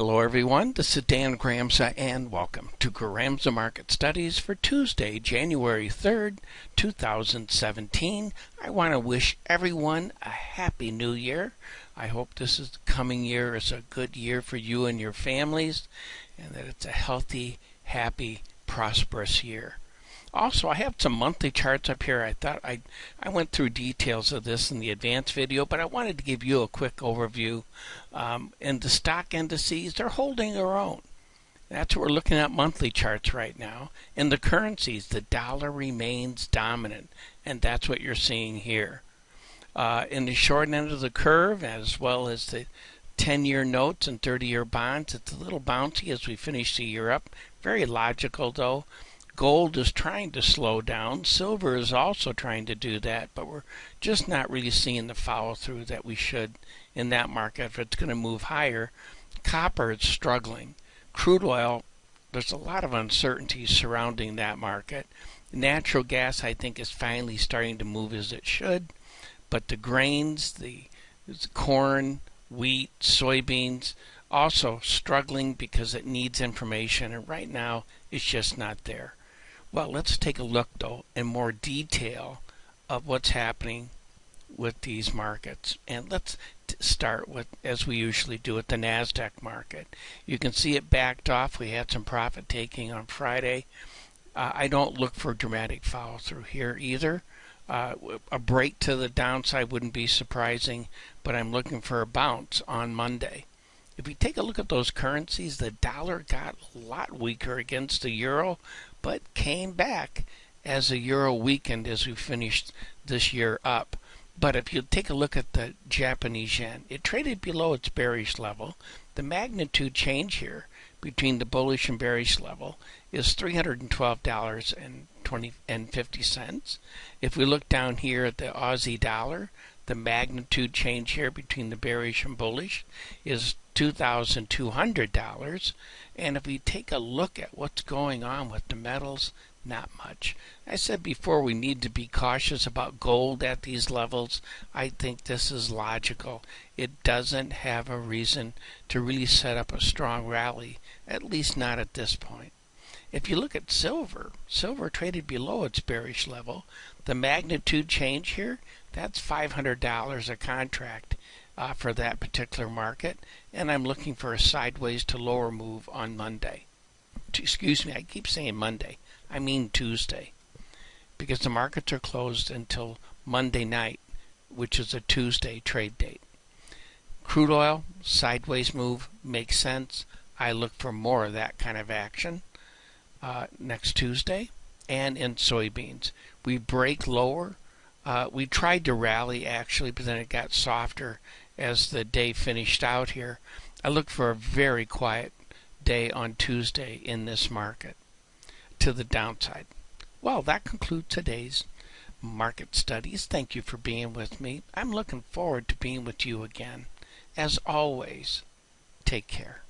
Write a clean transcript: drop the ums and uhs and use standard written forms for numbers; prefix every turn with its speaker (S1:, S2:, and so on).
S1: Hello everyone, this is Dan Gramza and welcome to Gramza Market Studies for Tuesday, January 3rd, 2017. I want to wish everyone a happy new year. I hope this coming year is a good year for you and your families and that it's a healthy, happy, prosperous year. Also, I have some monthly charts up here. I thought I went through details of this in the advanced video, but I wanted to give you a quick overview. And the stock indices, they're holding their own. That's what we're looking at monthly charts right now. In the currencies, the dollar remains dominant, and that's what you're seeing here. In the short end of the curve, as well as the 10-year notes and 30-year bonds, it's a little bouncy as we finish the year up. Very logical, though. Gold is trying to slow down. Silver is also trying to do that, but we're just not really seeing the follow-through that we should in that market if it's going to move higher. Copper is struggling. Crude oil, there's a lot of uncertainty surrounding that market. Natural gas, I think, is finally starting to move as it should, but the grains, the corn, wheat, soybeans, also struggling because it needs information, and right now it's just not there. Well, let's take a look, though, in more detail of what's happening with these markets. And let's start with, as we usually do, with the Nasdaq market. You can see it backed off. We had some profit taking on Friday. I don't look for dramatic follow-through here either. A break to the downside wouldn't be surprising, but I'm looking for a bounce on Monday. If we take a look at those currencies, the dollar got a lot weaker against the euro, but came back as the euro weakened as we finished this year up. But if you take a look at the Japanese yen, it traded below its bearish level. The magnitude change here between the bullish and bearish level is $312.50. If we look down here at the Aussie dollar, the magnitude change here between the bearish and bullish is $2,200. And if we take a look at what's going on with the metals, not much. I said before we need to be cautious about gold at these levels. I think this is logical. It doesn't have a reason to really set up a strong rally, at least not at this point. If you look at silver, silver traded below its bearish level. The magnitude change here, that's $500 a contract for that particular market, and I'm looking for a sideways to lower move on Monday. Excuse me, I keep saying Monday. I mean Tuesday, because the markets are closed until Monday night, which is a Tuesday trade date. Crude oil, sideways move, makes sense. I look for more of that kind of action next Tuesday. And in soybeans, we break lower. We tried to rally actually, but then it got softer as the day finished out here. I look for a very quiet day on Tuesday in this market to the downside. Well, that concludes today's market studies. Thank you for being with me. I'm looking forward to being with you again. As always, take care.